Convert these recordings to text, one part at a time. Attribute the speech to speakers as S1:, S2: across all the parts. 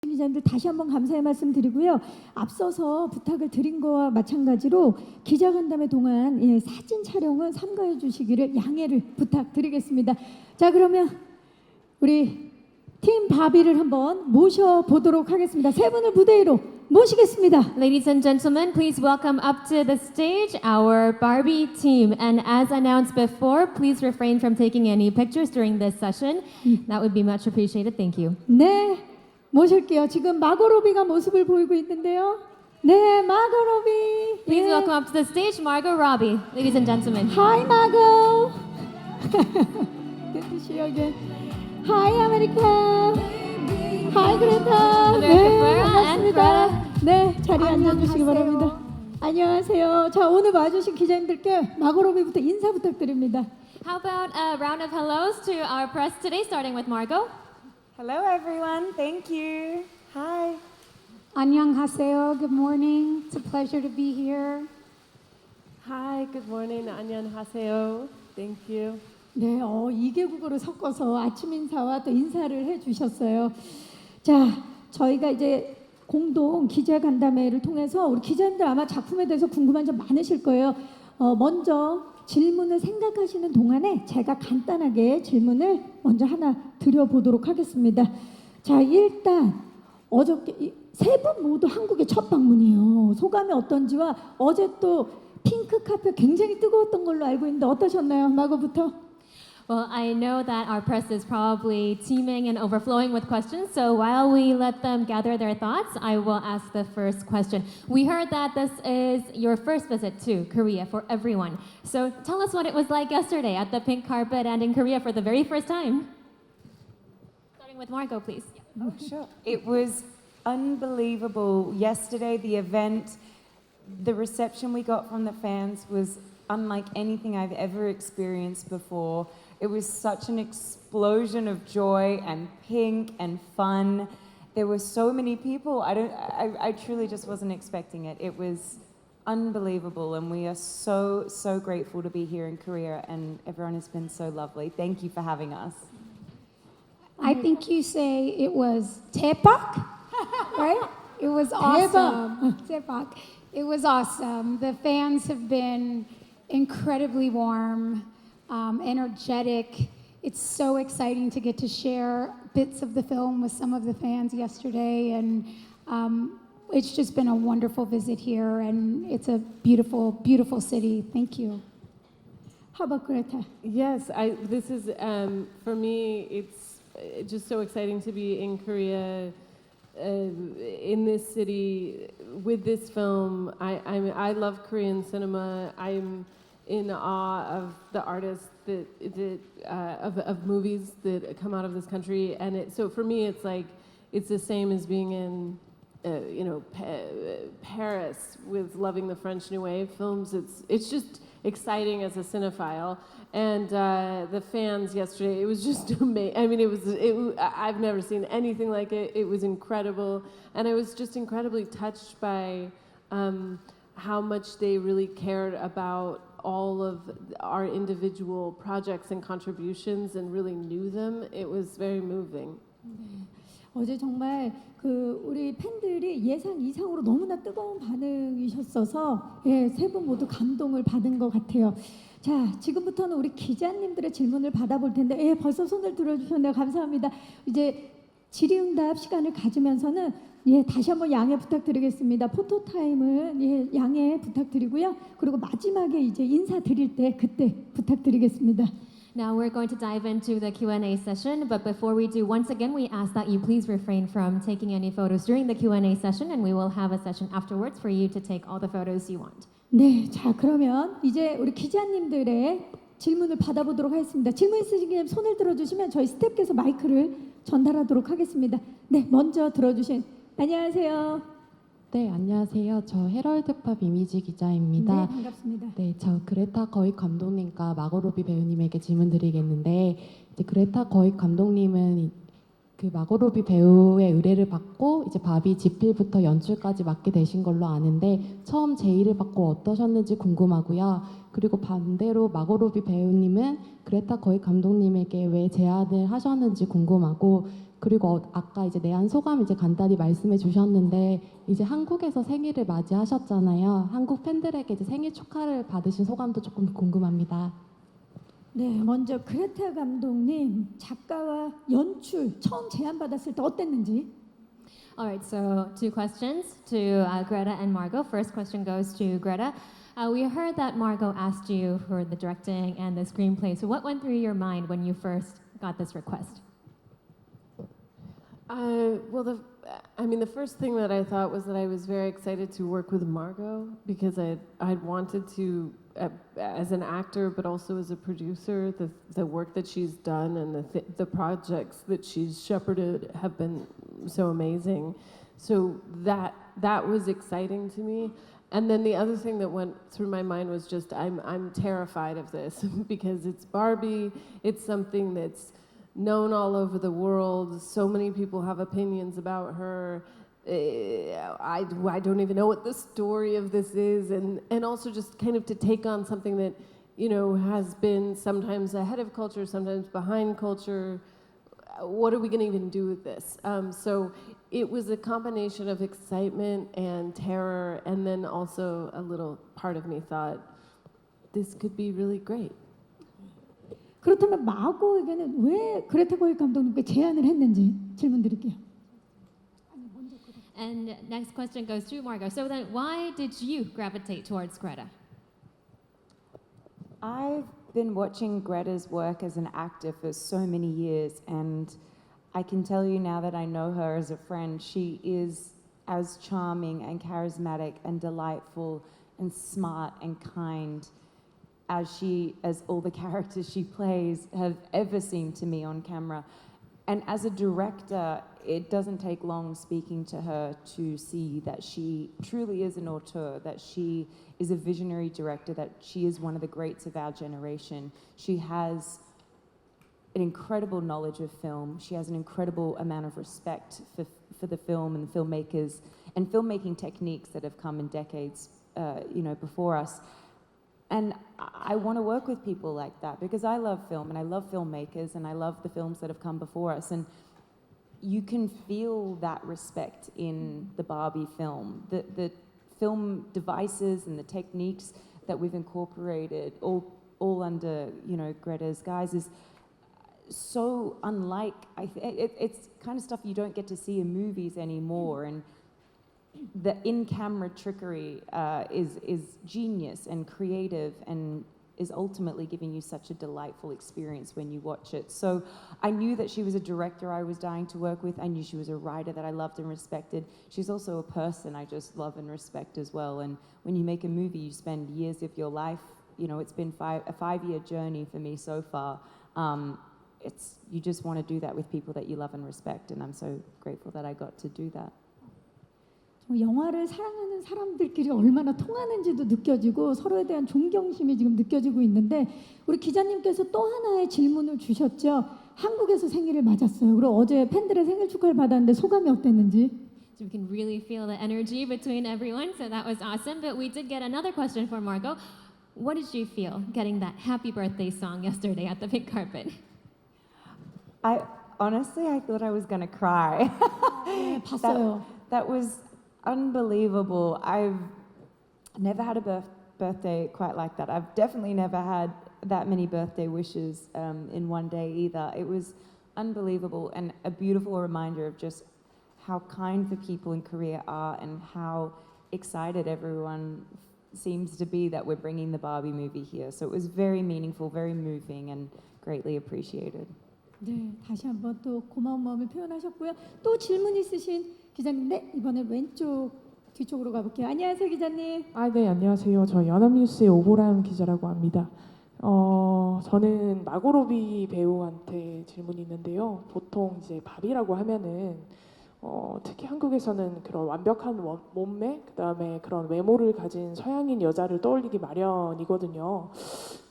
S1: 기자님들 다시 한번 감사의 말씀 드리고요. 앞서서 부탁을 드린 거와 마찬가지로 기자간담회 동안 사진 촬영은 삼가해 주시기를 양해를 부탁드리겠습니다. 자, 그러면 우리 팀 바비를 한번 모셔보도록 하겠습니다. 세 분을 무대 위로 모시겠습니다.
S2: Ladies and gentlemen, please welcome up to the stage our Barbie team. And as announced before, please refrain from taking any pictures during this session. That would be much appreciated. Thank you.
S1: 네, 모실게요. 지금 마고로비가 모습을 보이고 있는데요. 네, 마고로비.
S2: Please welcome up to the stage Margot Robbie. Ladies and gentlemen.
S1: Hi, Margot. Good to see you again. Hi, 아메리카. Hi, 그레타. 네, 반갑습니다. 네, 자리에 앉아주시기 바랍니다. 안녕하세요. 자, 오늘 와주신 기자님들께 마고로비부터 인사 부탁드립니다.
S2: How about a round of hellos to our press today, starting with Margot?
S3: Hello everyone, thank you. Hi.
S4: 안녕하세요. Good morning. It's a pleasure to be here.
S3: Hi, good morning. 안녕하세요. Thank you.
S1: 네, 2개국어를 섞어서 아침 인사와 또 인사를 해주셨어요. 자, 저희가 이제 공동 기자간담회를 통해서 우리 기자님들 아마 작품에 대해서 궁금한 점 많으실 거예요. 먼저 질문을 생각하시는 동안에 제가 간단하게 질문을 먼저 하나 드려보도록 하겠습니다. 자, 일단 어저께 세 분 모두 한국의 첫 방문이에요. 소감이 어떤지와 어제 또 핑크 카페 굉장히 뜨거웠던 걸로 알고 있는데 어떠셨나요? 마고부터.
S2: Well, I know that our press is probably teeming and overflowing with questions, so while we let them gather their thoughts, I will ask the first question. We heard that this is your first visit to Korea for everyone. So tell us what it was like yesterday at the pink carpet and in Korea for the very first time. Starting with Margot, please.
S3: Oh, sure. It was unbelievable. Yesterday, the event, the reception we got from the fans was unlike anything I've ever experienced before. It was such an explosion of joy and pink and fun. There were so many people. I truly just wasn't expecting it. It was unbelievable, and we are so grateful to be here in Korea, and everyone has been so lovely. Thank you for having us.
S4: I think you say it was 대박, right? It was awesome. 대박. It was awesome. The fans have been incredibly warm, energetic. It's so exciting to get to share bits of the film with some of the fans yesterday, and it's just been a wonderful visit here, and it's a beautiful, beautiful city. Thank you.
S1: How about Greta?
S5: Yes, this is, for me, it's just so exciting to be in Korea, in this city, with this film. I love Korean cinema. I'm in awe of the artists of movies that come out of this country. And so for me, it's like, it's the same as being in, Paris with loving the French New Wave films. It's just exciting as a cinephile. And the fans yesterday, it was just amazing. I mean, I've never seen anything like it. It was incredible. And I was just incredibly touched by how much they really cared about all of our individual projects and contributions and really knew them. It was very moving.
S1: 어제 정말 우리 팬들이 예상 이상으로 너무나 뜨거운 반응이셨어서 세 분 모두 감동을 받은 것 같아요. 자, 지금부터는 우리 기자님들의 질문을 받아볼 텐데 벌써 손을 들어주셨네요. 감사합니다. 이제 질의응답 시간을 가지면서는 다시 한번 양해 부탁드리겠습니다. 포토타임을 양해 부탁드리고요. 그리고 마지막에 이제 인사드릴 때 그때 부탁드리겠습니다.
S2: Now we're going to dive into the Q&A session, but before we do, once again, we ask that you please refrain from taking any photos during the Q&A session, and we will have a session afterwards for you to take all the photos you want.
S1: 네, 자 그러면 이제 우리 기자님들의 질문을 받아보도록 하겠습니다. 질문 있으시면 손을 들어주시면 저희 스태프께서 마이크를 전달하도록 하겠습니다. 네, 먼저 들어주신 안녕하세요.
S6: 네, 안녕하세요. 저 헤럴드팝 이미지 기자입니다.
S1: 네, 반갑습니다.
S6: 네, 저 그레타 거익 감독님과 마고로비 배우님에게 질문드리겠는데, 이제 그레타 거익 감독님은 그 마고로비 배우의 의뢰를 받고 이제 바비 집필부터 연출까지 맡게 되신 걸로 아는데 처음 제의를 받고 어떠셨는지 궁금하고요. 그리고 반대로 마고로비 배우님은 그레타 거익 감독님에게 왜 제안을 하셨는지 궁금하고, 그리고 아까 이제 내한 소감 이제 간단히 말씀해 주셨는데 이제 한국에서 생일을 맞이하셨잖아요. 한국 팬들에게 이제 생일 축하를 받으신 소감도 조금 궁금합니다.
S1: 네, 먼저 그레타 감독님 작가와 연출 처음 제안받았을 때 어땠는지.
S2: All right, so two questions to Greta and Margot. First question goes to Greta. We heard that Margot asked you for the directing and the screenplay. So what went through your mind when you first got this request?
S5: The first thing that I thought was that I was very excited to work with Margot because I'd wanted to, as an actor, but also as a producer, the work that she's done and the projects that she's shepherded have been so amazing. So that was exciting to me. And then the other thing that went through my mind was just I'm terrified of this because it's Barbie. It's something that's known all over the world. So many people have opinions about her. I don't even know what the story of this is, and also just kind of to take on something that has been sometimes ahead of culture, sometimes behind culture. What are we going to even do with this? So it was a combination of excitement and terror, and then also a little part of me thought this could be really great.
S1: 그렇다면 마고에게는 왜 그레타 거익 감독님께 제안을 했는지 질문 드릴게요.
S2: And next question goes to Margot. So then why did you gravitate towards Greta?
S3: I've been watching Greta's work as an actor for so many years, and I can tell you now that I know her as a friend, she is as charming and charismatic and delightful and smart and kind as all the characters she plays have ever seemed to me on camera. And as a director, it doesn't take long speaking to her to see that she truly is an auteur, that she is a visionary director, that she is one of the greats of our generation. She has an incredible knowledge of film. She has an incredible amount of respect for the film and the filmmakers and filmmaking techniques that have come in decades, before us. And I want to work with people like that because I love film and I love filmmakers and I love the films that have come before us. And you can feel that respect in the Barbie film. The film devices and the techniques that we've incorporated all under, Greta's guise is so unlike, it's kind of stuff you don't get to see in movies anymore. And the in-camera trickery is genius and creative and is ultimately giving you such a delightful experience when you watch it. So I knew that she was a director I was dying to work with. I knew she was a writer that I loved and respected. She's also a person I just love and respect as well. And when you make a movie, you spend years of your life. It's been a 5-year journey for me so far. You just want to do that with people that you love and respect. And I'm so grateful that I got to do that.
S1: 영화를 사랑하는 사람들끼리 얼마나 통하는지도 느껴지고 서로에 대한 존경심이 지금 느껴지고 있는데 우리 기자님께서 또 하나의 질문을 주셨죠. 한국에서 생일을 맞았어요. 그리고 어제 팬들의 생일 축하를 받았는데 소감이 어땠는지.
S2: So we can really feel the energy between everyone. So that was awesome. But we did get another question for Margot. What did you feel getting that happy birthday song yesterday at the pink carpet?
S3: Honestly, I thought I was going to cry.
S1: 네, 봤어요.
S3: That was unbelievable. I've never had a birthday quite like that. I've definitely never had that many birthday wishes in one day either. It was unbelievable and a beautiful reminder of just how kind the people in Korea are and how excited everyone seems to be that we're bringing the Barbie movie here. So it was very meaningful, very moving and greatly appreciated.
S1: 네, 다시 한번 또 고마운 마음을 표현하셨고요. 또 질문 있으신 기자님, 네, 이번에 왼쪽 뒤쪽으로 가볼게요. 안녕하세요, 기자님.
S7: 네, 안녕하세요. 저 연합뉴스의 오보람 기자라고 합니다. 저는 마고로비 배우한테 질문이 있는데요. 보통 이제 바비라고 하면은 특히 한국에서는 그런 완벽한 몸매, 그다음에 그런 외모를 가진 서양인 여자를 떠올리기 마련이거든요.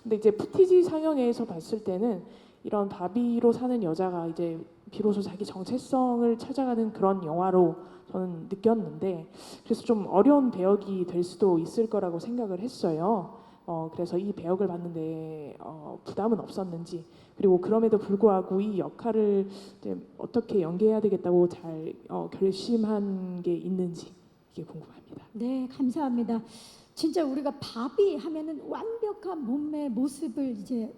S7: 근데 이제 푸티지 상영회에서 봤을 때는 이런 바비로 사는 여자가 이제 비로소 자기 정체성을 찾아가는 그런 영화로 저는 느꼈는데 그래서 좀 어려운 배역이 될 수도 있을 거라고 생각을 했어요. 그래서 이 배역을 맡는데 부담은 없었는지, 그리고 그럼에도 불구하고 이 역할을 이제 어떻게 연기해야 되겠다고 잘 결심한 게 있는지 이게 궁금합니다.
S1: 네, 감사합니다. 진짜 우리가 바비 하면은 완벽한 몸매 모습을 이제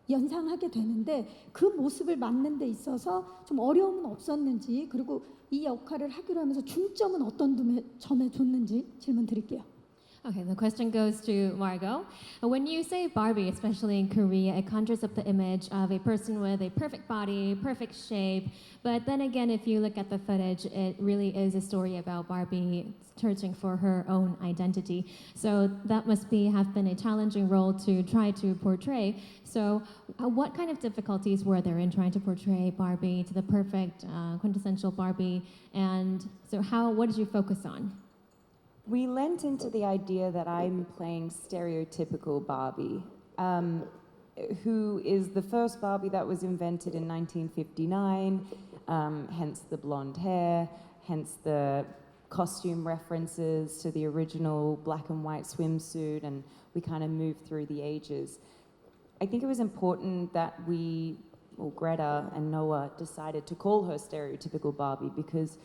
S1: 연상하게 되는데 그 모습을 맡는 데 있어서 좀 어려움은 없었는지, 그리고 이 역할을 하기로 하면서 중점은 어떤 점에 줬는지 질문 드릴게요.
S2: Okay, the question goes to Margot. When you say Barbie, especially in Korea, it conjures up the image of a person with a perfect body, perfect shape. But then again, if you look at the footage, it really is a story about Barbie searching for her own identity. So that must have been a challenging role to try to portray. So what kind of difficulties were there in trying to portray Barbie to the perfect, quintessential Barbie? And so what did you focus on?
S3: We lent into the idea that I'm playing stereotypical Barbie, who is the first Barbie that was invented in 1959, hence the blonde hair, hence the costume references to the original black and white swimsuit, and we kind of moved through the ages. I think it was important that Greta and Noah decided to call her stereotypical Barbie because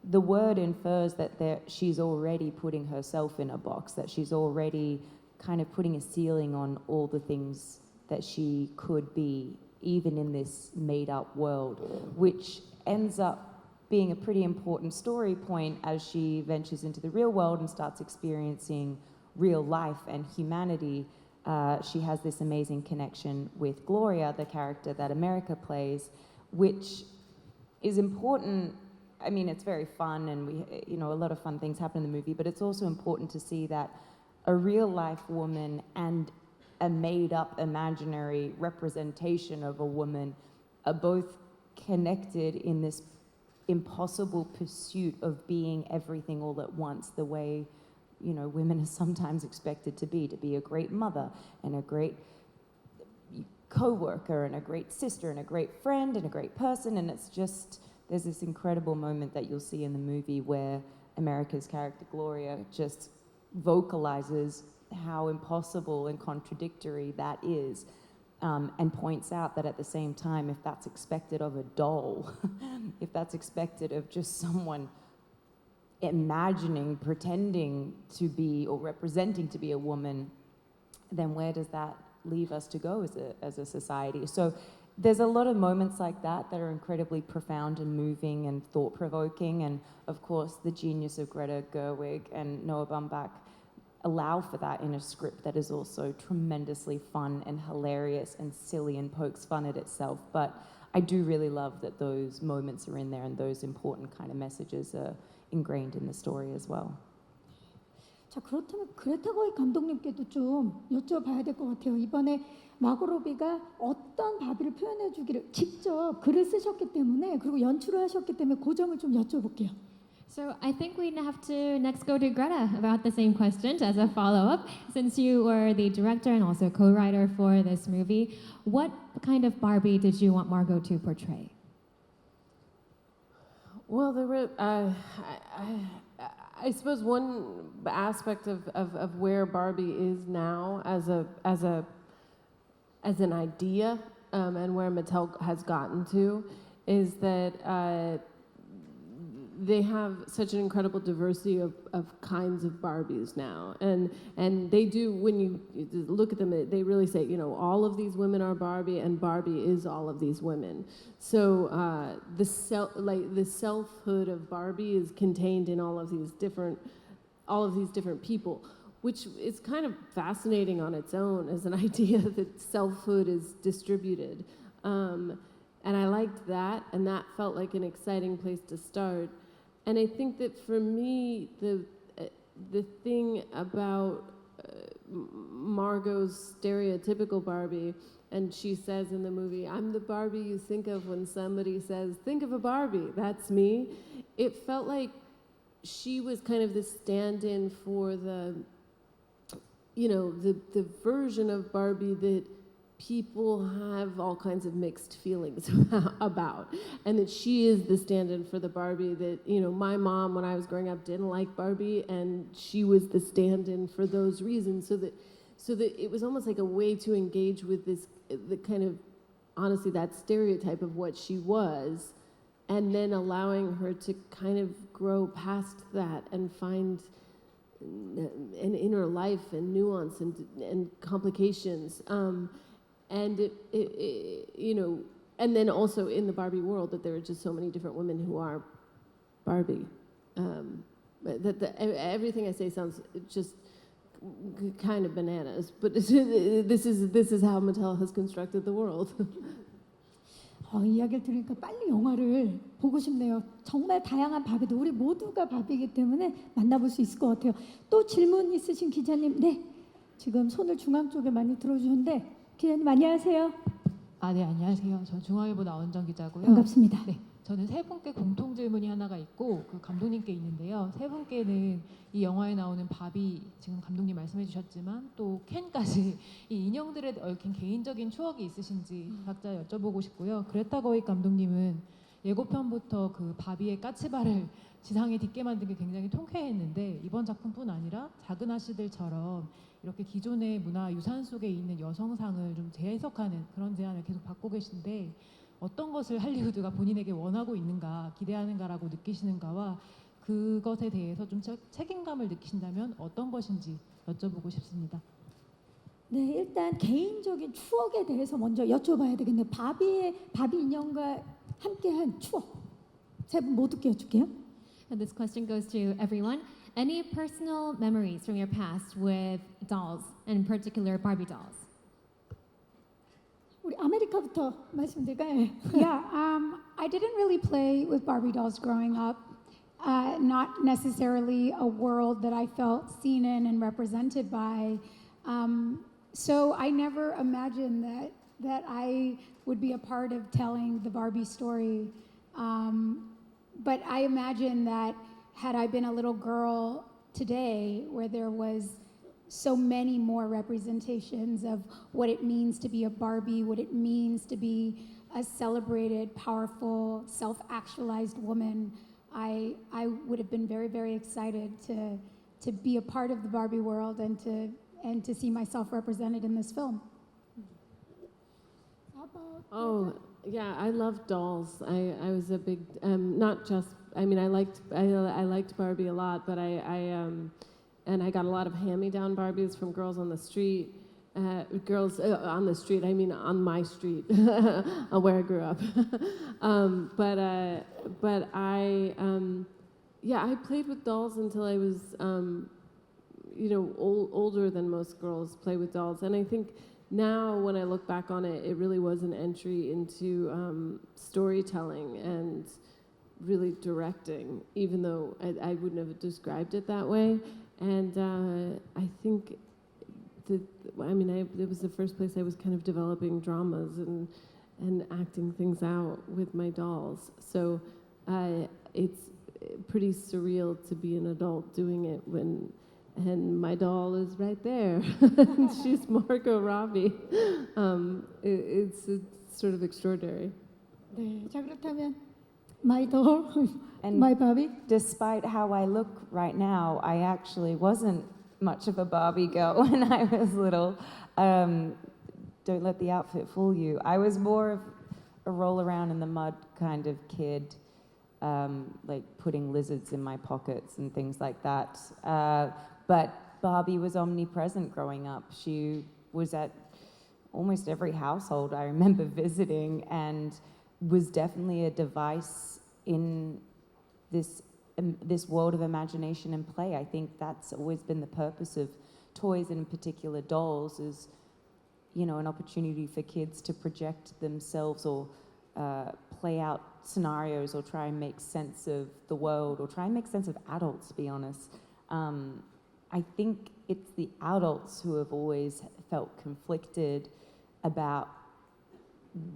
S3: the word infers that she's already putting herself in a box, that she's already kind of putting a ceiling on all the things that she could be, even in this made-up world, which ends up being a pretty important story point as she ventures into the real world and starts experiencing real life and humanity. She has this amazing connection with Gloria, the character that America plays, which is important. I mean, it's very fun, and a lot of fun things happen in the movie, but it's also important to see that a real-life woman and a made-up imaginary representation of a woman are both connected in this impossible pursuit of being everything all at once, the way, women are sometimes expected to be a great mother and a great co-worker and a great sister and a great friend and a great person, and it's just... There's this incredible moment that you'll see in the movie where America's character Gloria just vocalizes how impossible and contradictory that is, and points out that at the same time, if that's expected of a doll, if that's expected of just someone imagining, pretending to be or representing to be a woman, then where does that leave us to go as a society? So there's a lot of moments like that are incredibly profound and moving and thought-provoking, and of course the genius of Greta Gerwig and Noah Baumbach allow for that in a script that is also tremendously fun and hilarious and silly and pokes fun at itself. But I do really love that those moments are in there and those important kind of messages are ingrained in the story as well.
S1: 자, 그렇다면 그레타 거익 감독님께도 좀 여쭤봐야 될 것 같아요. 이번에 마고로비가 어떤 바비를 표현해 주기를 직접 글을 쓰셨기 때문에, 그리고 연출을 하셨기 때문에 그 점을 좀 여쭤볼게요.
S2: So I think we have to next go to Greta about the same question as a follow-up. Since you were the director and also co-writer for this movie, what kind of Barbie did you want Margot to portray?
S5: Well, there were, I suppose one aspect of where Barbie is now as an idea, and where Mattel has gotten to, is that they have such an incredible diversity of kinds of Barbies now, and they do, when you look at them, they really say, all of these women are Barbie, and Barbie is all of these women. So the selfhood of Barbie is contained in all of these different people, which is kind of fascinating on its own as an idea that selfhood is distributed. And I liked that, and that felt like an exciting place to start. And I think that for me, the thing about Margot's stereotypical Barbie, and she says in the movie, "I'm the Barbie you think of when somebody says, think of a Barbie, that's me." It felt like she was kind of the stand-in for the version of Barbie that people have all kinds of mixed feelings about, and that she is the stand-in for the Barbie that, you know, my mom when I was growing up didn't like Barbie, and she was the stand-in for those reasons, so that it was almost like a way to engage with this, the kind of, honestly, that stereotype of what she was, and then allowing her to kind of grow past that and find an inner life and nuance and complications. And it, you know, and then also in the Barbie world that there are just so many different women who are Barbie. Everything I say sounds just kind of bananas, but this is how Mattel has constructed the world.
S1: 이야기를 들으니까 빨리 영화를 보고 싶네요. 정말 다양한 바비도 우리 모두가 바비이기 때문에 만나볼 수 있을 것 같아요. 또 질문 있으신 기자님, 네, 지금 손을 중앙 쪽에 많이 들어주셨는데 기자님 안녕하세요.
S8: 네, 안녕하세요. 저 중앙일보 나원정 기자고요.
S1: 반갑습니다.
S8: 네, 저는 세 분께 공통 질문이 하나가 있고 그 감독님께 있는데요. 세 분께는 이 영화에 나오는 바비, 지금 감독님 말씀해 주셨지만 또 켄까지 이 인형들에 얽힌 개인적인 추억이 있으신지 각자 여쭤보고 싶고요. 그레타 거윅 감독님은 예고편부터 그 바비의 까치발을 지상에 딛게 만든 게 굉장히 통쾌했는데 이번 작품뿐 아니라 작은 아씨들처럼 이렇게 기존의 문화 유산 속에 있는 여성상을 좀 재해석하는 그런 제안을 계속 받고 계신데 어떤 것을 할리우드가 본인에게 원하고 있는가, 기대하는가라고 느끼시는가와 그것에 대해서 좀 책임감을 느끼신다면 어떤 것인지 여쭤보고 싶습니다.
S1: 네, 일단 개인적인 추억에 대해서 먼저 여쭤봐야 되겠네요. 바비 인형과 함께한 추억 세 분 모두께 여쭐게요.
S2: And this question goes to everyone. Any personal memories from your past with dolls, and in particular Barbie dolls?
S1: 우리 아메리카부터 말씀드릴까요?
S4: Yeah, I didn't really play with Barbie dolls growing up. Not necessarily a world that I felt seen in and represented by. So I never imagined that I would be a part of telling the Barbie story. But I imagine that had I been a little girl today, where there was so many more representations of what it means to be a Barbie, what it means to be a celebrated, powerful, self-actualized woman, I would have been very, very excited to be a part of the Barbie world and to see myself represented in this film.
S5: Oh, yeah, I love dolls. I was a big, not just, I mean, I liked Barbie a lot, but and I got a lot of hand-me-down Barbies from girls on the street. Girls on the street, I mean on my street, where I grew up. But I played with dolls until I was, older than most girls play with dolls. And I think now when I look back on it, it really was an entry into storytelling and really directing, even though I wouldn't have described it that way. And I think it was the first place I was kind of developing dramas and acting things out with my dolls. So it's pretty surreal to be an adult doing it and my doll is right there. She's Margot Robbie. It's sort of extraordinary.
S1: 네, 자 그렇다면 my doll,
S3: And
S1: my Barbie.
S3: despite how I look right now, I actually wasn't much of a Barbie girl when I was little. Don't let the outfit fool you. I was more of a roll around in the mud kind of kid, like putting lizards in my pockets and things like that. But Barbie was omnipresent growing up. She was at almost every household I remember visiting and was definitely a device in this world of imagination and play. I think that's always been the purpose of toys, and in particular dolls, is, an opportunity for kids to project themselves or play out scenarios or try and make sense of the world or try and make sense of adults, to be honest. I think it's the adults who have always felt conflicted about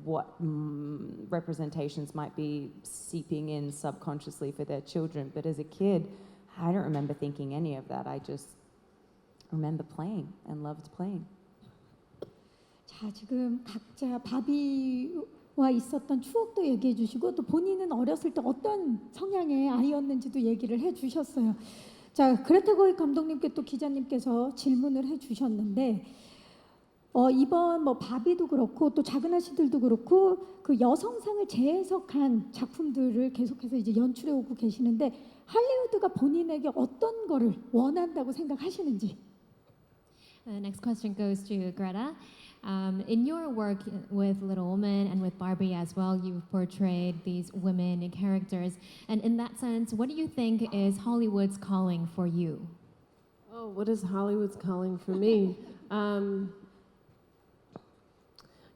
S3: what representations might be seeping in subconsciously for their children. But as a kid, I don't remember thinking any of that. I just remember playing and loved playing.
S1: 자, 자, 지금 각자 바비와 있었던 추억도 얘기해 주시고 또 본인은 어렸을 때 어떤 성향의 아이였는지도 얘기를 해 주셨어요. 자, 그레타 거익 감독님께 또 기자님께서 질문을 해 주셨는데 이번 뭐 바비도 그렇고 또 작은 아씨들도 그렇고 그 여성상을 재해석한 작품들을 계속해서 이제 연출해 오고 계시는데 할리우드가 본인에게 어떤 거를 원한다고 생각하시는지.
S2: The next question goes to Greta. In your work with Little Women and with Barbie as well, you've portrayed these women characters. And in that sense, what do you think is Hollywood's calling for you?
S5: Oh, what is Hollywood's calling for me?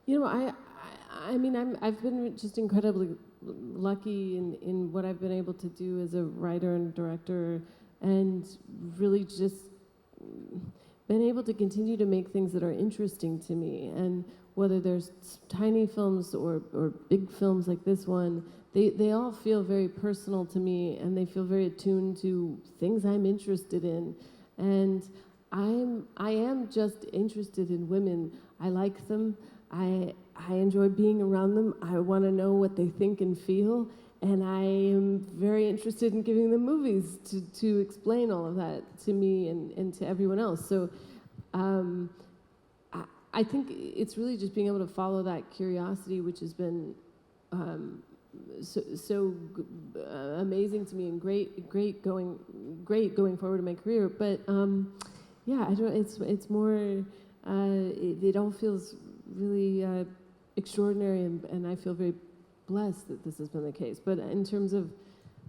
S5: You know, I mean, I've been just incredibly lucky in what I've been able to do as a writer and director, and really just been able to continue to make things that are interesting to me. And whether there's tiny films or big films like this one, they all feel very personal to me, and they feel very attuned to things I'm interested in. And I am just interested in women. I like them. I enjoy being around them. I want to know what they think and feel, and I am very interested in giving them movies to explain all of that to me and to everyone else. So I think it's really just being able to follow that curiosity, which has been so amazing to me and great going forward in my career. But yeah, I don't. It's more. It all feels really extraordinary, and I feel very blessed that this has been the case. But in terms of,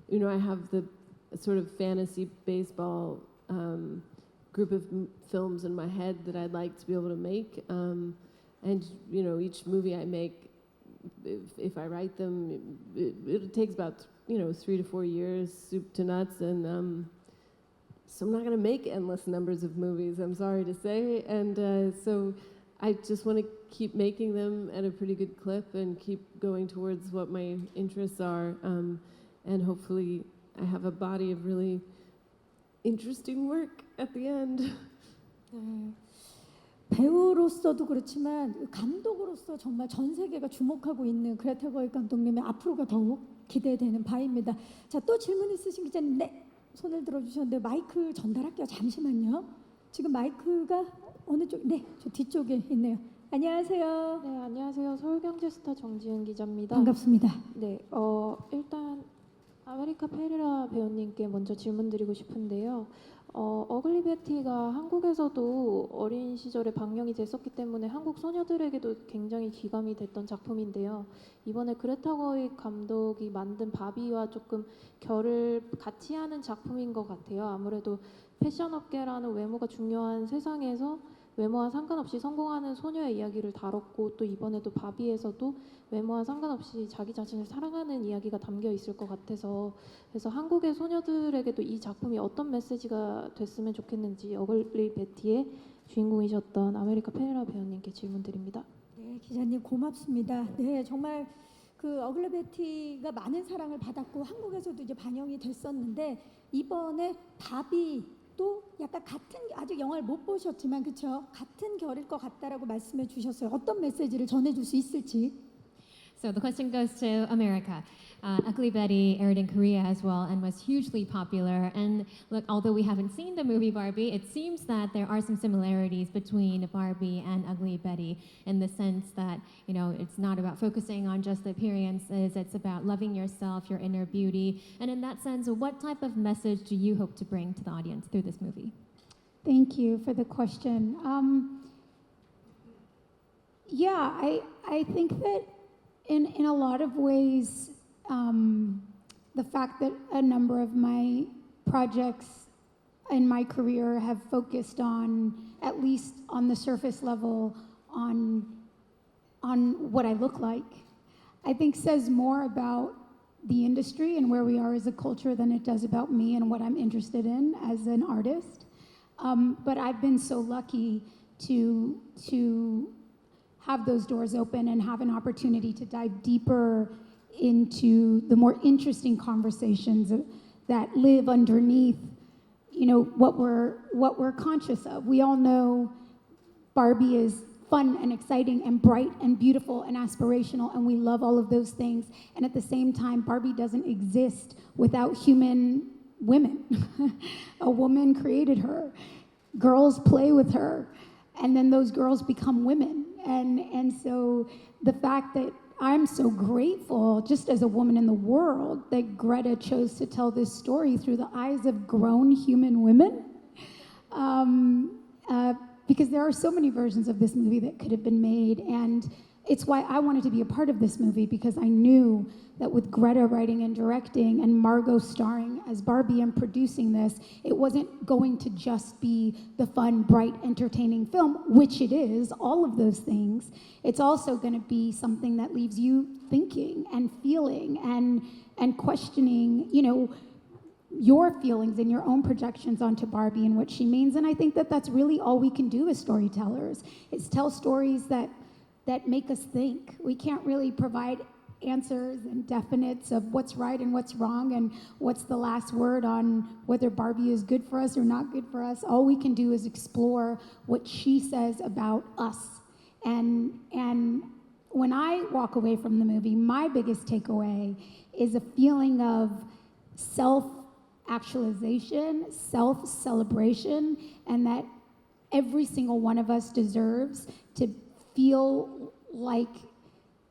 S5: you know, I have the sort of fantasy baseball group of films in my head that I'd like to be able to make, and you know, each movie I make, if I write them, it takes about 3 to 4 years, soup to nuts, and so I'm not going to make endless numbers of movies, I'm sorry to say, and so I just want to keep making them at a pretty good clip and keep going towards what my interests are, and hopefully I have a body of really interesting work at the end.
S1: 네. 배우로서도 그렇지만 감독으로서 정말 전 세계가 주목하고 있는 그레타 거익 감독님의 앞으로가 더욱 기대되는 바입니다. 자, 또 질문 있으신 기자님, 네, 손을 들어주셨는데 마이크 전달할게요. 잠시만요. 지금 마이크가 어느 쪽? 네, 저 뒤쪽에 있네요. 안녕하세요.
S9: 네, 안녕하세요. 서울경제스타 정지은 기자입니다.
S1: 반갑습니다.
S9: 네, 일단 아메리카 페레라 배우님께 먼저 질문드리고 싶은데요. 어글리 베티가 한국에서도 어린 시절에 방영이 됐었기 때문에 한국 소녀들에게도 굉장히 기감이 됐던 작품인데요. 이번에 그레타 거익 감독이 만든 바비와 조금 결을 같이 하는 작품인 것 같아요. 아무래도 패션업계라는 외모가 중요한 세상에서 외모와 상관없이 성공하는 소녀의 이야기를 다뤘고, 또 이번에도 바비에서도 외모와 상관없이 자기 자신을 사랑하는 이야기가 담겨 있을 것 같아서, 그래서 한국의 소녀들에게도 이 작품이 어떤 메시지가 됐으면 좋겠는지 어글리 베티의 주인공이셨던 아메리카 페레라 배우님께 질문드립니다.
S1: 네, 기자님 고맙습니다. 네, 정말 그 어글리 베티가 많은 사랑을 받았고 한국에서도 이제 반영이 됐었는데 이번에 바비 또 약간 같은, 아직 영화를 못 보셨지만 그렇죠? 같은 결일 것 같다라고 말씀해 주셨어요. 어떤 메시지를 전해줄 수 있을지.
S2: So the question goes to America. Ugly Betty aired in Korea as well and was hugely popular. And look, although we haven't seen the movie Barbie, it seems that there are some similarities between Barbie and Ugly Betty in the sense that, you know, it's not about focusing on just the appearances, it's about loving yourself, your inner beauty. And in that sense, what type of message do you hope to bring to the audience through this movie?
S4: Thank you for the question. Yeah, I think that in a lot of ways, the fact that a number of my projects in my career have focused on, at least on the surface level, on what I look like, I think says more about the industry and where we are as a culture than it does about me and what I'm interested in as an artist. But I've been so lucky to have those doors open and have an opportunity to dive deeper into the more interesting conversations that live underneath, you know, what we're conscious of. We all know Barbie is fun and exciting and bright and beautiful and aspirational, and we love all of those things. And at the same time, Barbie doesn't exist without human women. A woman created her. Girls play with her, and then those girls become women. And so the fact that I'm so grateful, just as a woman in the world, that Greta chose to tell this story through the eyes of grown human women. Because there are so many versions of this movie that could have been made, and it's why I wanted to be a part of this movie, because I knew that with Greta writing and directing and Margot starring as Barbie and producing this, it wasn't going to just be the fun, bright, entertaining film, which it is, all of those things. It's also going to be something that leaves you thinking and feeling and questioning, you know, your feelings and your own projections onto Barbie and what she means. And I think that that's really all we can do as storytellers, is tell stories that make us think. We can't really provide answers and definites of what's right and what's wrong and what's the last word on whether Barbie is good for us or not good for us. All we can do is explore what she says about us. And when I walk away from the movie, my biggest takeaway is a feeling of self-actualization, self-celebration, and that every single one of us deserves to feel like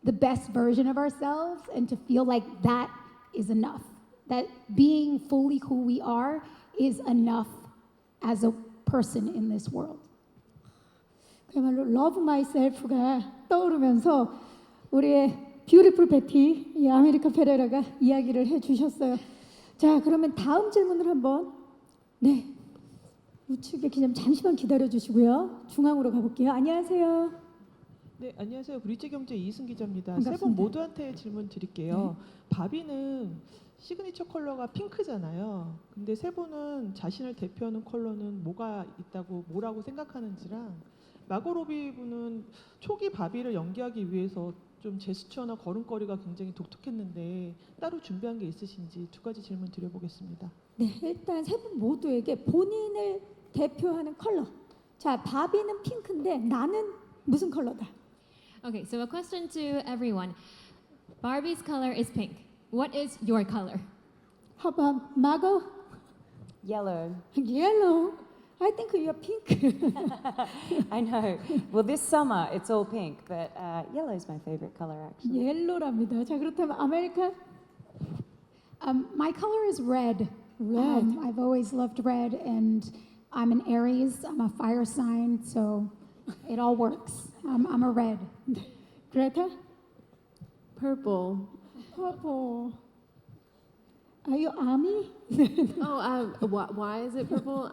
S4: the best version of ourselves and to feel like that is enough. That being fully who we are is enough as a person in this world.
S1: 그야말로 Love Myself가 떠오르면서 우리의 뷰티풀 베티, 이 아메리카 페레라가 이야기를 해주셨어요. 자, 그러면 다음 질문을 한번 우측의 기자님 잠시만 기다려주시고요. 중앙으로 가볼게요. 안녕하세요.
S10: 네, 안녕하세요. 브릿지경제 이희승 기자입니다.
S1: 반갑습니다.
S10: 세 분 모두한테 질문 드릴게요. 바비는 시그니처 컬러가 핑크잖아요. 근데 세 분은 자신을 대표하는 컬러는 뭐라고 생각하는지랑, 마고로비 분은 초기 바비를 연기하기 위해서 좀 제스처나 걸음걸이가 굉장히 독특했는데 따로 준비한 게 있으신지 두 가지 질문 드려보겠습니다.
S1: 네, 일단 세 분 모두에게 본인을 대표하는 컬러. 자, 바비는 핑크인데 나는 무슨 컬러다?
S2: Okay, so a question to everyone. Barbie's color is pink. What is your color?
S1: How about Margot?
S3: Yellow.
S1: Yellow. I think you're pink.
S3: I know. Well, this summer it's all pink, but yellow is my favorite color, actually.
S1: 옐로랍니다. 자, 그렇다면 아메리카?
S4: My color is red.
S1: Red.
S4: I've always loved red, and I'm an Aries. I'm a fire sign, so it all works. I'm a red.
S1: Greta?
S5: Purple.
S1: Purple. Are you army?
S5: Why is it purple?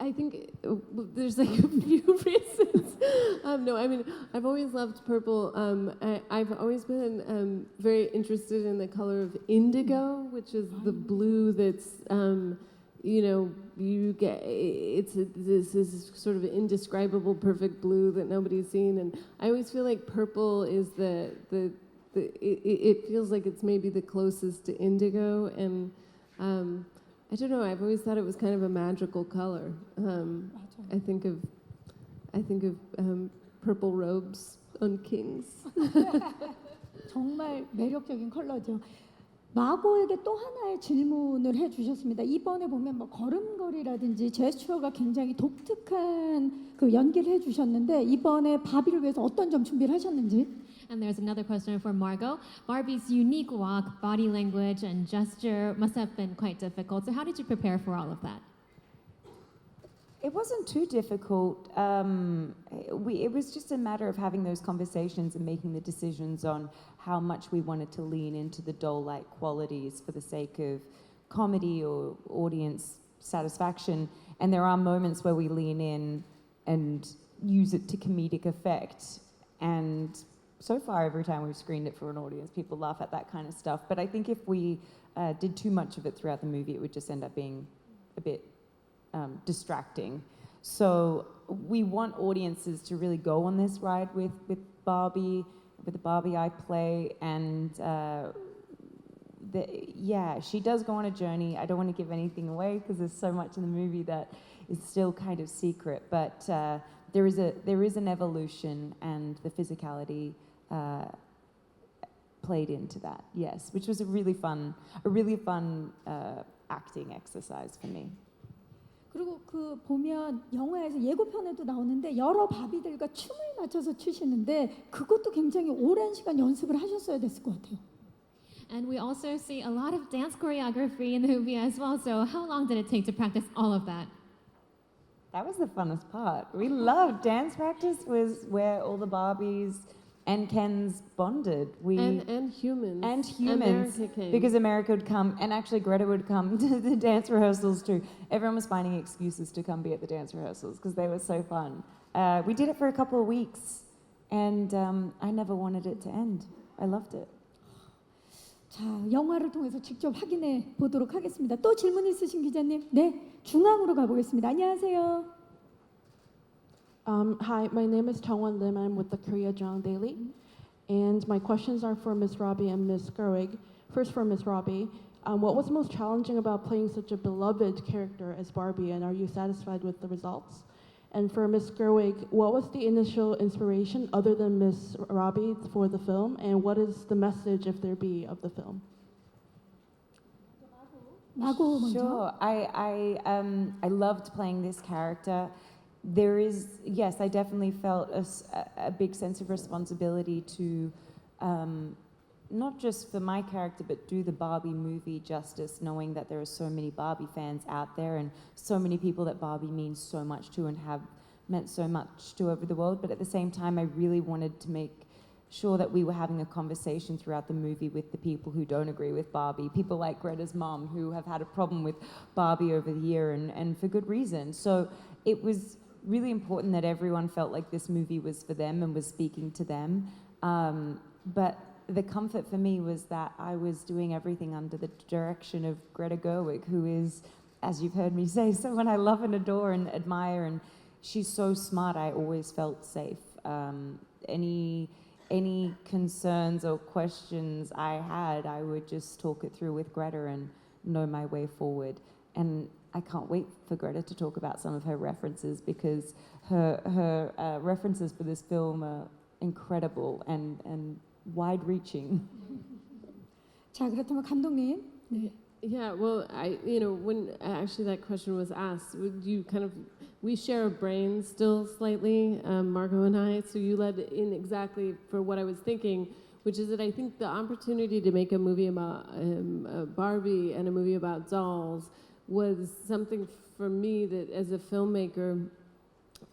S5: I think there's like a few reasons. No, I mean, I've always loved purple. I've always been very interested in the color of indigo, which is the blue that's, you get, this is sort of indescribable, perfect blue that nobody's seen. And I always feel like purple is it feels like it's maybe the closest to indigo. And I don't know, I've always thought it was kind of a magical color. I think of purple robes on kings.
S1: 정말 매력적인 컬러죠. 마고에게 또 하나의 질문을 해주셨습니다. 이번에 보면 뭐 걸음걸이라든지 제스처가 굉장히 독특한 그 연기를 해주셨는데 이번에 바비를 위해서 어떤 점 준비를 하셨는지.
S2: And there's another question for Margot. Barbie's unique walk, body language, and gesture must have been quite difficult. So how did you prepare for all of that?
S3: It wasn't too difficult. It was just a matter of having those conversations and making the decisions on how much we wanted to lean into the doll-like qualities for the sake of comedy or audience satisfaction. And there are moments where we lean in and use it to comedic effect. And so far, every time we've screened it for an audience, people laugh at that kind of stuff. But I think if we did too much of it throughout the movie, it would just end up being a bit distracting. So we want audiences to really go on this ride with Barbie, with the Barbie I play, and yeah, she does go on a journey. I don't want to give anything away because there's so much in the movie that is still kind of secret. But there is an evolution, and the physicality played into that. Yes, which was a really fun acting exercise for me.
S1: 그리고 그 보면 영화에서 예고편에도 나오는데 여러 바비들과 춤을 맞춰서 추시는데 그것도 굉장히 오랜 시간 연습을 하셨어야 됐을 것 같아요.
S2: And we also see a lot of dance choreography in the movie as well. So how long did it take to practice all of that?
S3: That was the funnest part. We loved dance practice. Was where all the Barbies and Kens bonded.
S5: And humans.
S3: And humans.
S5: America came.
S3: Because America would come, and actually Greta would come to the dance rehearsals too. Everyone was finding excuses to come be at the dance rehearsals because they were so fun. We did it for a couple of weeks, and I never wanted it to end. I loved it.
S1: 자, 영화를 통해서 직접 확인해 보도록 하겠습니다. 또 질문 있으신 기자님? 네, 중앙으로 가보겠습니다. 안녕하세요.
S11: Hi, my name is Changwon Lim. I'm with the Korea Jong Daily. And my questions are for Ms. Robbie and Ms. Gerwig. First for Ms. Robbie, what was most challenging about playing such a beloved character as Barbie, and are you satisfied with the results? And for Ms. Gerwig, what was the initial inspiration other than Ms. Robbie for the film, and what is the message, if there be, of the film?
S1: 마고 먼저.
S3: Sure. I loved playing this character. There is, yes, I definitely felt a big sense of responsibility to not just for my character, but do the Barbie movie justice, knowing that there are so many Barbie fans out there and so many people that Barbie means so much to and have meant so much to over the world. But at the same time, I really wanted to make sure that we were having a conversation throughout the movie with the people who don't agree with Barbie, people like Greta's mom who have had a problem with Barbie over the year and for good reason. So it was really important that everyone felt like this movie was for them and was speaking to them. But the comfort for me was that I was doing everything under the direction of Greta Gerwig, who is, as you've heard me say, someone I love and adore and admire, and she's so smart. I always felt safe. Any concerns or questions I had, I would just talk it through with Greta and know my way forward. And I can't wait for Greta to talk about some of her references, because her references for this film are incredible and wide-reaching.
S1: 자, 그렇다면 감독님. 네.
S5: Yeah, well, when actually that question was asked, we share a brain still slightly, Margot and I, so you led in exactly for what I was thinking, which is that I think the opportunity to make a movie about Barbie and a movie about dolls was something for me that as a filmmaker,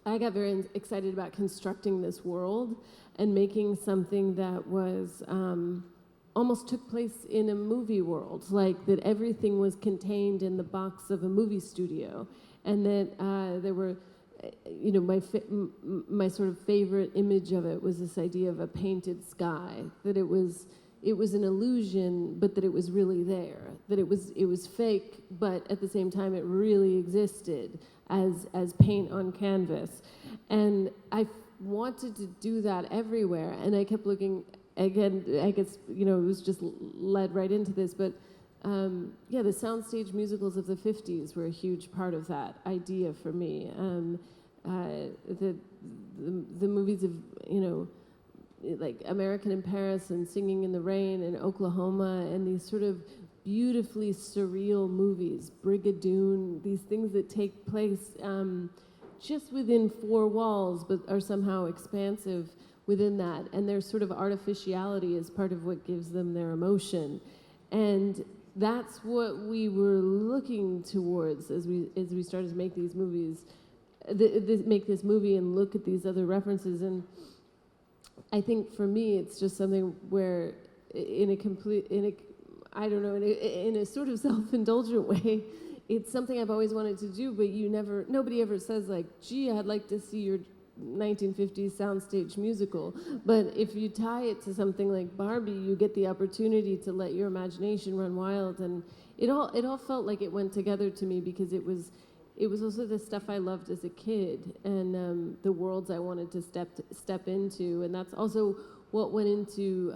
S5: I got very excited about constructing this world and making something that was almost took place in a movie world, like that everything was contained in the box of a movie studio, and that there were, my sort of favorite image of it was this idea of a painted sky, that it was an illusion, but that it was really there, that it was fake, but at the same time it really existed as paint on canvas, and I wanted to do that everywhere, and I kept looking. Again, I guess, it was just led right into this, but the soundstage musicals of the 50s were a huge part of that idea for me. The movies of, like American in Paris and Singing in the Rain and Oklahoma, and these sort of beautifully surreal movies, Brigadoon, these things that take place just within four walls, but are somehow expansive within that, and their sort of artificiality is part of what gives them their emotion, and that's what we were looking towards as we started to make these movies, make this movie and look at these other references. And I think for me, it's just something where, in a sort of self-indulgent way, it's something I've always wanted to do, but nobody ever says like, gee, I'd like to see your 1950s soundstage musical. But if you tie it to something like Barbie, you get the opportunity to let your imagination run wild, and it all felt like it went together to me, because it was also the stuff I loved as a kid, and the worlds I wanted to step into, and that's also what went into,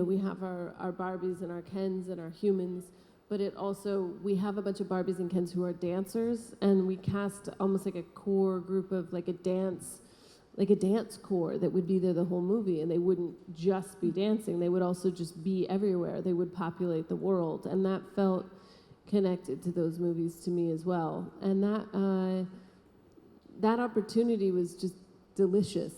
S5: we have our Barbies and our Kens and our humans, but it also, we have a bunch of Barbies and Kens who are dancers, and we cast almost like a core group of like a dance core that would be there the whole movie, and they wouldn't just be dancing, they would also just be everywhere. They would populate the world, and that felt connected to those movies to me as well. And that opportunity was just delicious.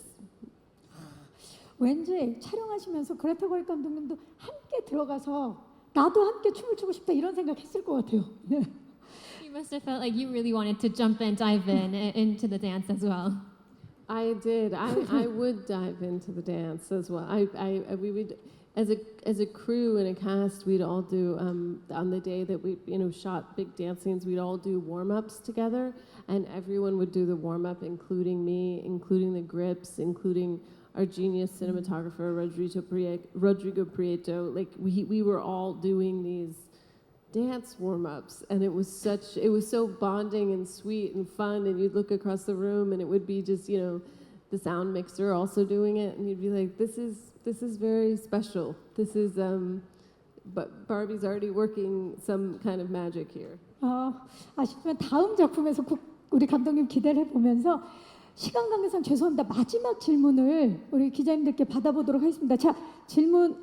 S1: 왠지 촬영하시면서 그레타 거익 감독님도 함께 들어가서 나도 함께 춤을 추고 싶다 이런 생각했을 것 같아요. 네.
S2: You must have felt like you really wanted to jump in, dive in into the dance as well.
S5: I did. I would dive into the dance as well. We would, as a crew and a cast, we'd all do on the day that we shot big dance scenes. We'd all do warm-ups together, and everyone would do the warm-up, including me, including the grips, including our genius cinematographer Rodrigo Prieto. Like we were all doing these dance warm-ups, and it was so bonding and sweet and fun, and you'd look across the room and it would be just the sound mixer also doing it, and you'd be like, this is very special. This is but Barbie's already working some kind of magic here.
S1: 아쉽지만 다음 작품에서 꼭 우리 감독님 기대를 해보면서 시간 관계상 죄송합니다. 마지막 질문을 우리 기자님들께 받아보도록 하겠습니다. 자, 질문.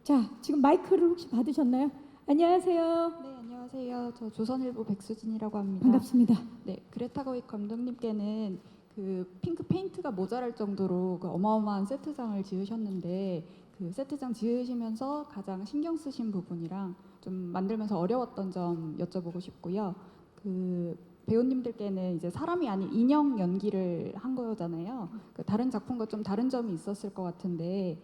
S1: 자, 지금 마이크를 혹시 받으셨나요? 안녕하세요.
S12: 네, 안녕하세요. 저 조선일보 백수진이라고 합니다.
S1: 반갑습니다.
S12: 네, 그레타 거익 감독님께는 그 핑크 페인트가 모자랄 정도로 그 어마어마한 세트장을 지으셨는데 그 세트장 지으시면서 가장 신경 쓰신 부분이랑 좀 만들면서 어려웠던 점 여쭤보고 싶고요. 그 배우님들께는 이제 사람이 아닌 인형 연기를 한 거잖아요. 그 다른 작품과 좀 다른 점이 있었을 것 같은데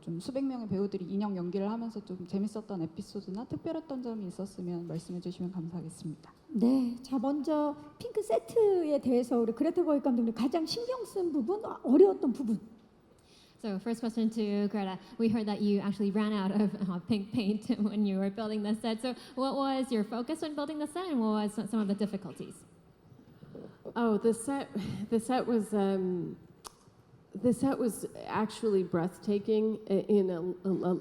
S12: 좀 수백 명의 배우들이 인형 연기를 하면서 좀 재밌었던 에피소드나 특별했던 점이 있었으면 말씀해 주시면 감사하겠습니다.
S1: 네, 자 먼저 핑크 세트에 대해서 우리 그레타 거익 감독님 가장 신경 쓴 부분, 어려웠던 부분.
S2: So first question to Greta. We heard that you actually ran out of pink paint when you were building the set. So what was your focus when building the set, and what was some of the difficulties?
S5: Oh, the set was actually breathtaking in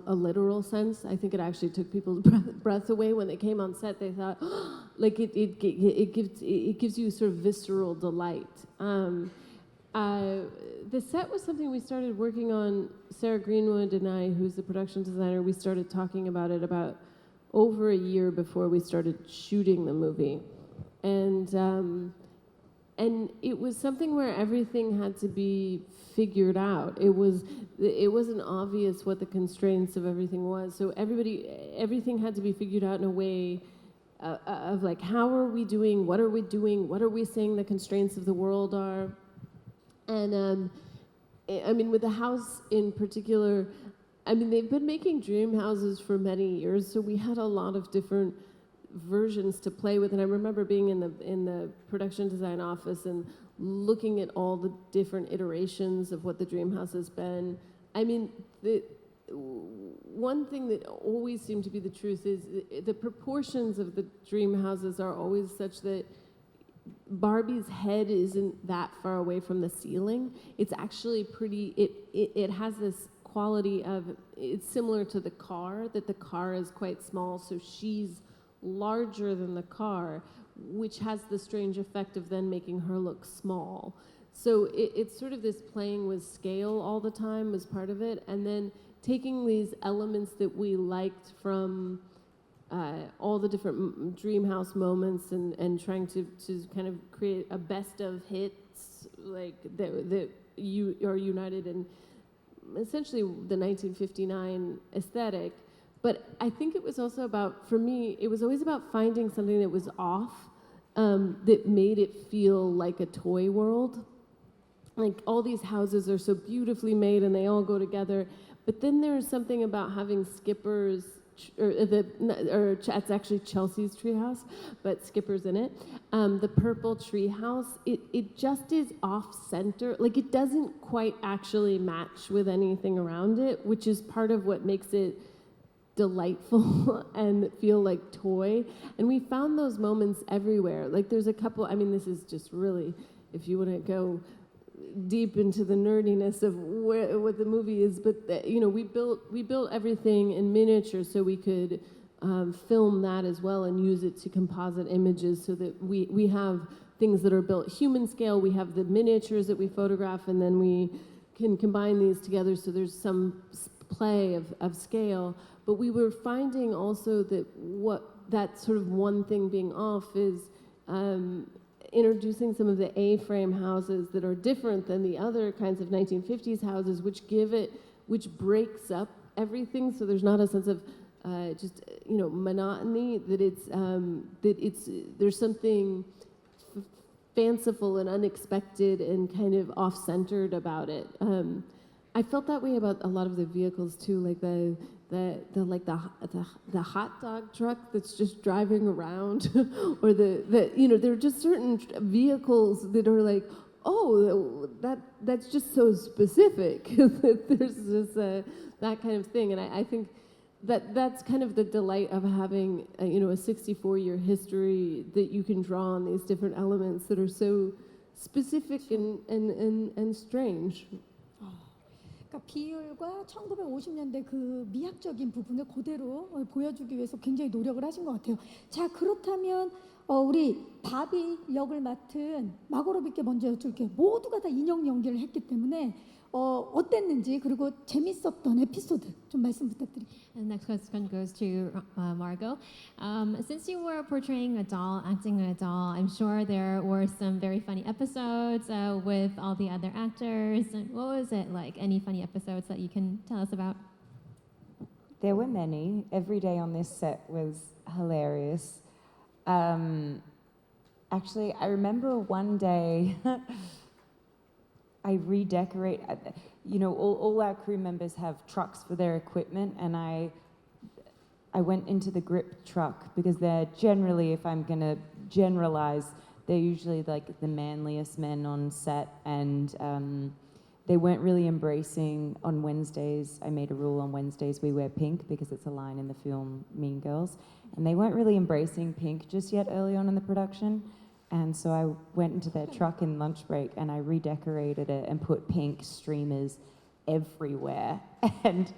S5: a literal sense. I think it actually took people's breath away when they came on set. They thought, like it gives you sort of visceral delight. The set was something we started working on. Sarah Greenwood and I, who's the production designer, we started talking about it about over a year before we started shooting the movie, and it was something where everything had to be figured out. It wasn't obvious what the constraints of everything was. So everything had to be figured out in a way of like, how are we doing? What are we doing? What are we saying the constraints of the world are? And I mean, with the house in particular, I mean, they've been making dream houses for many years, so we had a lot of different versions to play with. And I remember being in the production design office and looking at all the different iterations of what the dream house has been. I mean, the one thing that always seemed to be the truth is the proportions of the dream houses are always such that Barbie's head isn't that far away from the ceiling. It's actually pretty, it has this quality of, it's similar to the car, that the car is quite small, so she's larger than the car, which has the strange effect of then making her look small. So it's sort of this playing with scale all the time was part of it, and then taking these elements that we liked from all the different Dreamhouse moments and trying to kind of create a best of hits, like that you are united in essentially the 1959 aesthetic. But I think it was also about, for me, it was always about finding something that was off, that made it feel like a toy world. Like all these houses are so beautifully made and they all go together, but then there's something about having Skipper's, it's actually Chelsea's treehouse, but Skipper's in it. The purple treehouse, it just is off-center. Like it doesn't quite actually match with anything around it, which is part of what makes it delightful and feel like toy. And we found those moments everywhere. Like there's a couple, I mean, this is just really, if you want to go deep into the nerdiness of what the movie is, but we built everything in miniature so we could film that as well and use it to composite images, so that we have things that are built human scale. We have the miniatures that we photograph, and then we can combine these together so there's some play of scale. But we were finding also that sort of one thing being off is introducing some of the A-frame houses that are different than the other kinds of 1950s houses, which breaks up everything, so there's not a sense of monotony, there's something fanciful and unexpected and kind of off-centered about it. I felt that way about a lot of the vehicles too, like the hot dog truck that's just driving around, or there are just certain vehicles that are like, oh, that's just so specific. There's just that kind of thing, and I think that's kind of the delight of having a 64-year history, that you can draw on these different elements that are so specific and strange.
S1: 그러니까 비율과 1950년대 그 미학적인 부분을 그대로 보여주기 위해서 굉장히 노력을 하신 것 같아요. 자, 그렇다면 우리 바비 역을 맡은 마고로비께 먼저 여쭐게요. 모두가 다 인형 연기를 했기 때문에 어땠는지, 그리고 재밌었던 에피소드 좀 말씀 부탁드릴게요.
S2: And the next question goes to Margot. Since you were portraying a doll, acting a doll, I'm sure there were some very funny episodes with all the other actors. And what was it like? Any funny episodes that you can tell us about?
S3: There were many. Every day on this set was hilarious. Actually, I remember one day I redecorate. All our crew members have trucks for their equipment, and I went into the grip truck because they're generally, if I'm gonna generalize, they're usually like the manliest men on set, and they weren't really embracing on Wednesdays. I made a rule on Wednesdays we wear pink because it's a line in the film Mean Girls, and they weren't really embracing pink just yet early on in the production. And so I went into their truck in lunch break and I redecorated it and put pink streamers everywhere and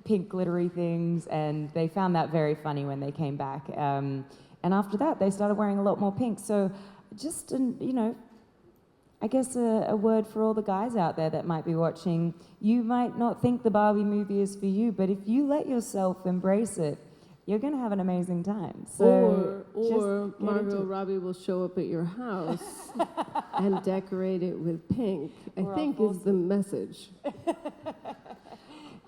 S3: pink glittery things, and they found that very funny when they came back. And after that, they started wearing a lot more pink. So just, I guess a word for all the guys out there that might be watching. You might not think the Barbie movie is for you, but if you let yourself embrace it, you're going to have an amazing time. So
S5: or Margot Robbie will show up at your house and decorate it with pink, I think is the message.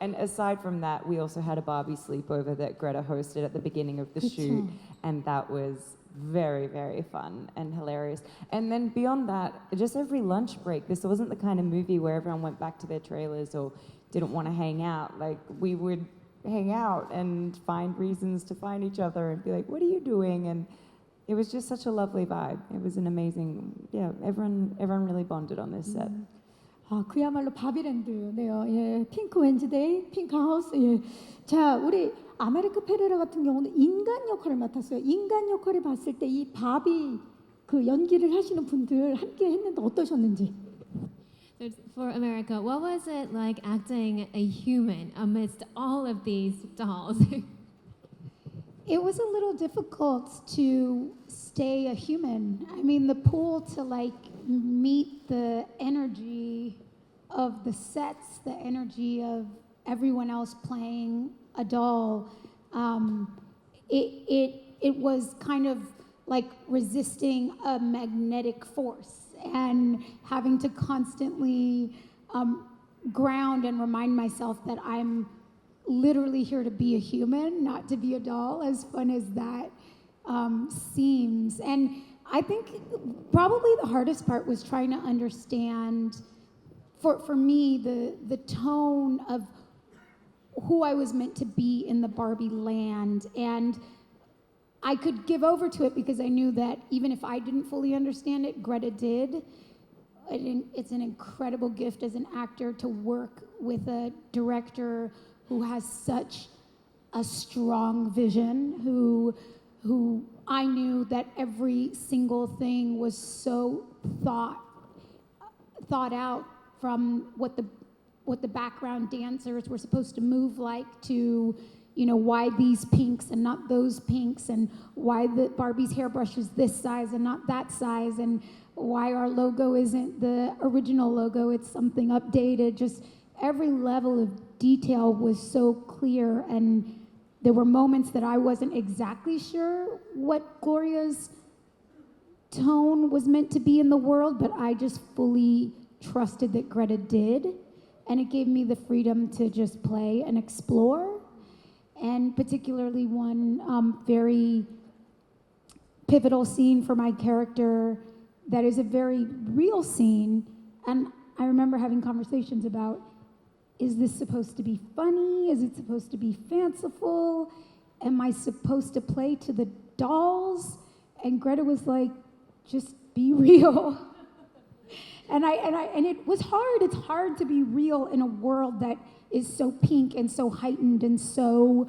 S3: And aside from that, we also had a Barbie sleepover that Greta hosted at the beginning of the shoot, and that was very, very fun and hilarious. And then beyond that, just every lunch break, this wasn't the kind of movie where everyone went back to their trailers or didn't want to hang out. Like, we would hang out and find reasons to find each other and be like, what are you doing? And it was just such a lovely vibe. It was an amazing, everyone really bonded on this set.
S1: 그야말로 바비랜드네요. 예, 핑크 웬즈데이, 핑크 하우스. 예. 자, 우리 아메리카 페레라 같은 경우는 인간 역할을 맡았어요. 인간 역할을 봤을 때 이 바비 그 연기를 하시는 분들 함께 했는데 어떠셨는지?
S2: For America, what was it like acting a human amidst all of these dolls?
S4: It was a little difficult to stay a human. I mean, the pull to meet the energy of the sets, the energy of everyone else playing a doll. It was kind of like resisting a magnetic force and having to constantly ground and remind myself that I'm literally here to be a human, not to be a doll, as fun as that seems. And I think probably the hardest part was trying to understand, for me, the tone of who I was meant to be in the Barbie land. And I could give over to it because I knew that even if I didn't fully understand it, Greta did. It's an incredible gift as an actor to work with a director who has such a strong vision, who I knew that every single thing was so thought out from what the background dancers were supposed to move like to, you know, why these pinks and not those pinks, and why the Barbie's hairbrush is this size and not that size, and why our logo isn't the original logo, it's something updated. Just every level of detail was so clear, and there were moments that I wasn't exactly sure what Gloria's tone was meant to be in the world, but I just fully trusted that Greta did, and it gave me the freedom to just play and explore. And particularly one very pivotal scene for my character that is a very real scene, and I remember having conversations about, is this supposed to be funny? Is it supposed to be fanciful? Am I supposed to play to the dolls? And Greta was like, just be real. And it was hard. It's hard to be real in a world that is so pink and so heightened and so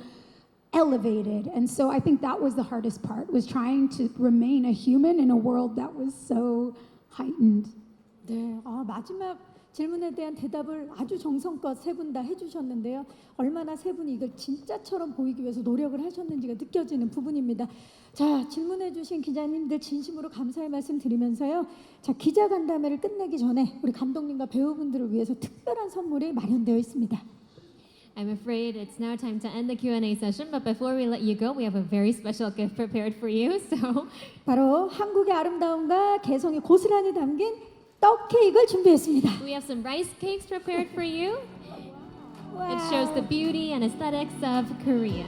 S4: elevated. And so I think that was the hardest part, was trying to remain a human in a world that was so heightened.
S1: 네, 마지막 질문에 대한 대답을 아주 정성껏 세 분 다 해주셨는데요. 얼마나 세 분이 이걸 진짜처럼 보이기 위해서 노력을 하셨는지가 느껴지는 부분입니다. 자, 질문해주신 기자님들 진심으로 감사의 말씀 드리면서요. 자, 기자간담회를 끝내기 전에 우리 감독님과 배우분들을 위해서 특별한 선물이 마련되어 있습니다.
S2: I'm afraid it's now time to end the Q&A session, but before we let you go, we have a very special gift prepared for you. So,
S1: 바로 한국의 아름다움과 개성이 고스란히 담긴 떡 케이크를 준비했습니다.
S2: we have some rice cakes prepared for you. It shows the beauty and aesthetics of Korea.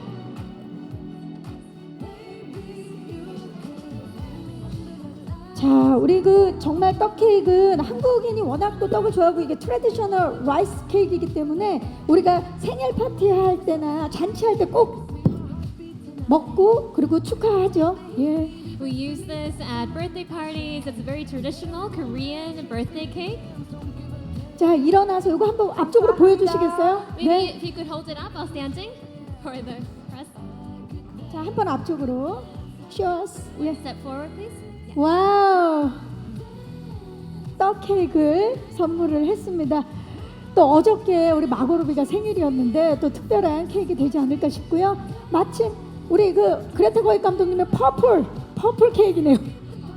S1: 자, 우리 정말 떡 케이크는 한국인이 워낙 또 떡을 좋아하고 이게 트래디셔널 라이스 케이크이기 때문에 우리가 생일 파티 할 때나 잔치할 때 꼭 먹고 그리고 축하하죠. 예.
S2: We use this at birthday parties. It's a very traditional Korean birthday cake.
S1: 자, 일어나서 이거 한번 앞쪽으로 보여주시겠어요?
S2: Maybe if you could hold it up while standing for the press.
S1: 자, 한번 앞쪽으로. Cheers. 예.
S2: Step forward, please.
S1: 와우. 떡 케이크를 선물을 했습니다. 또 어저께 우리 마고로비가 생일이었는데 또 특별한 케이크 되지 않을까 싶고요. 마침 우리 그레타 거익 감독님의 퍼플 케이크네요.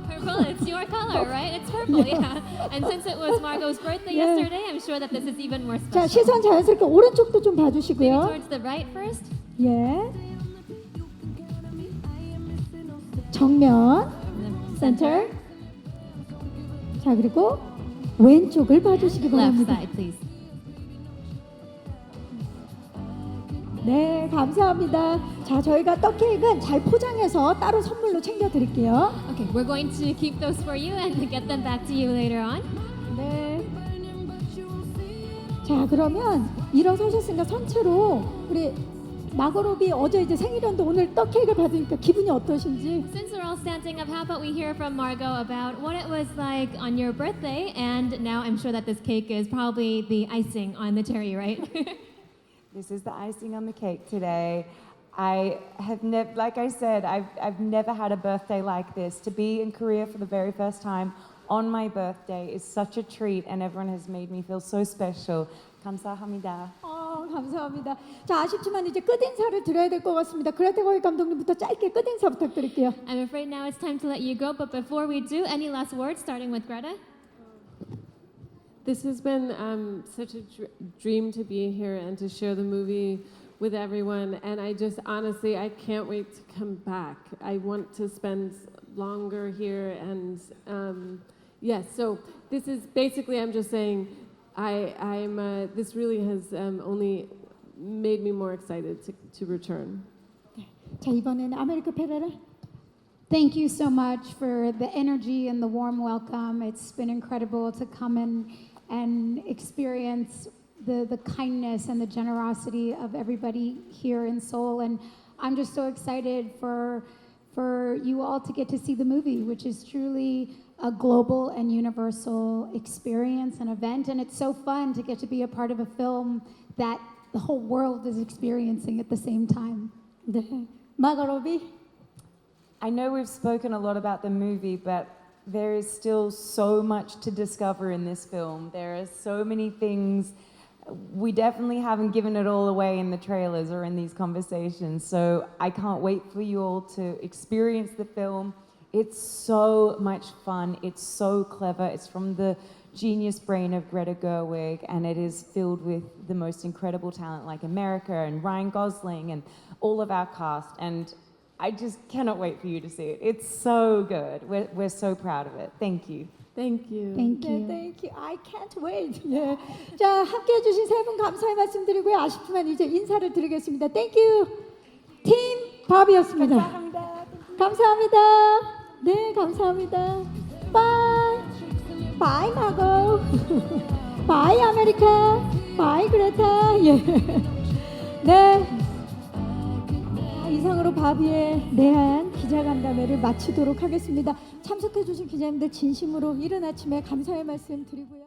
S2: Purple, it's your color, right? It's purple, yeah. And since it was Margot's birthday yesterday, I'm sure that this is even more
S1: 자,
S2: special.
S1: 시선 자연스럽게 오른쪽도 좀
S2: Maybe
S1: 봐주시고요.
S2: towards the right first.
S1: 예. 정면,
S2: And the
S1: 센터.
S2: center.
S1: 자, 그리고 왼쪽을 봐주시기
S2: Left
S1: 바랍니다.
S2: side, please.
S1: 네, 감사합니다. 자, 저희가 떡 케이크는 잘 포장해서 따로 선물로 챙겨드릴게요.
S2: Okay, we're going to keep those for you and get them back to you later on.
S1: 네. 자, 그러면 일어서셨으니까 선체로 우리 마고로비 어제 이제 생일이었는데 오늘 떡 케이크를 받으니까 기분이 어떠신지?
S2: Since we're all standing up, how about we hear from Margot about what it was like on your birthday? And now I'm sure that this cake is probably the icing on the cherry, right?
S3: This is the icing on the cake today. I have never, like I said, I've never had a birthday like this. To be in Korea for the very first time on my birthday is such a treat, and everyone has made me feel so special. 감사합니다.
S1: 감사합니다. 자, 아쉽지만 이제 끝인사를 드려야 될 것 같습니다. 그레타 거익 감독님부터 짧게 끝인사 부탁드릴게요.
S2: I'm afraid now it's time to let you go, but before we do, any last words, starting with Greta?
S5: This has been such a dream to be here and to share the movie with everyone. And I just honestly, I can't wait to come back. I want to spend longer here. And yes, so this is basically, I'm just saying, this really has only made me more excited to return.
S1: 자, 이번에는 아메리카 페레라.
S4: Thank you so much for the energy and the warm welcome. It's been incredible to come and experience the kindness and the generosity of everybody here in Seoul. And I'm just so excited for you all to get to see the movie, which is truly a global and universal experience and event. And it's so fun to get to be a part of a film that the whole world is experiencing at the same time.
S1: 네. 마고로비.
S3: I know we've spoken a lot about the movie, but there is still so much to discover in this film. There are so many things. We definitely haven't given it all away in the trailers or in these conversations. So I can't wait for you all to experience the film. It's so much fun. It's so clever. It's from the genius brain of Greta Gerwig, and it is filled with the most incredible talent like America and Ryan Gosling and all of our cast. And I just cannot wait for you to see it. It's so good. We're so proud of it. Thank you.
S5: Thank you.
S4: Thank
S1: 네,
S4: you.
S1: thank you. I can't wait. 예. 자, 함께 해주신 세 분 감사의 말씀드리고요. 아쉽지만 이제 인사를 드리겠습니다. Thank you. 팀 바비였습니다.
S3: 감사합니다.
S1: 감사합니다. 네, 감사합니다. Bye. Bye, 마고. Bye, 아메리카. Bye, 그레타. 예. 네. 이상으로 바비의 내한 기자간담회를 마치도록 하겠습니다. 참석해주신 기자님들 진심으로 이른 아침에 감사의 말씀 드리고요.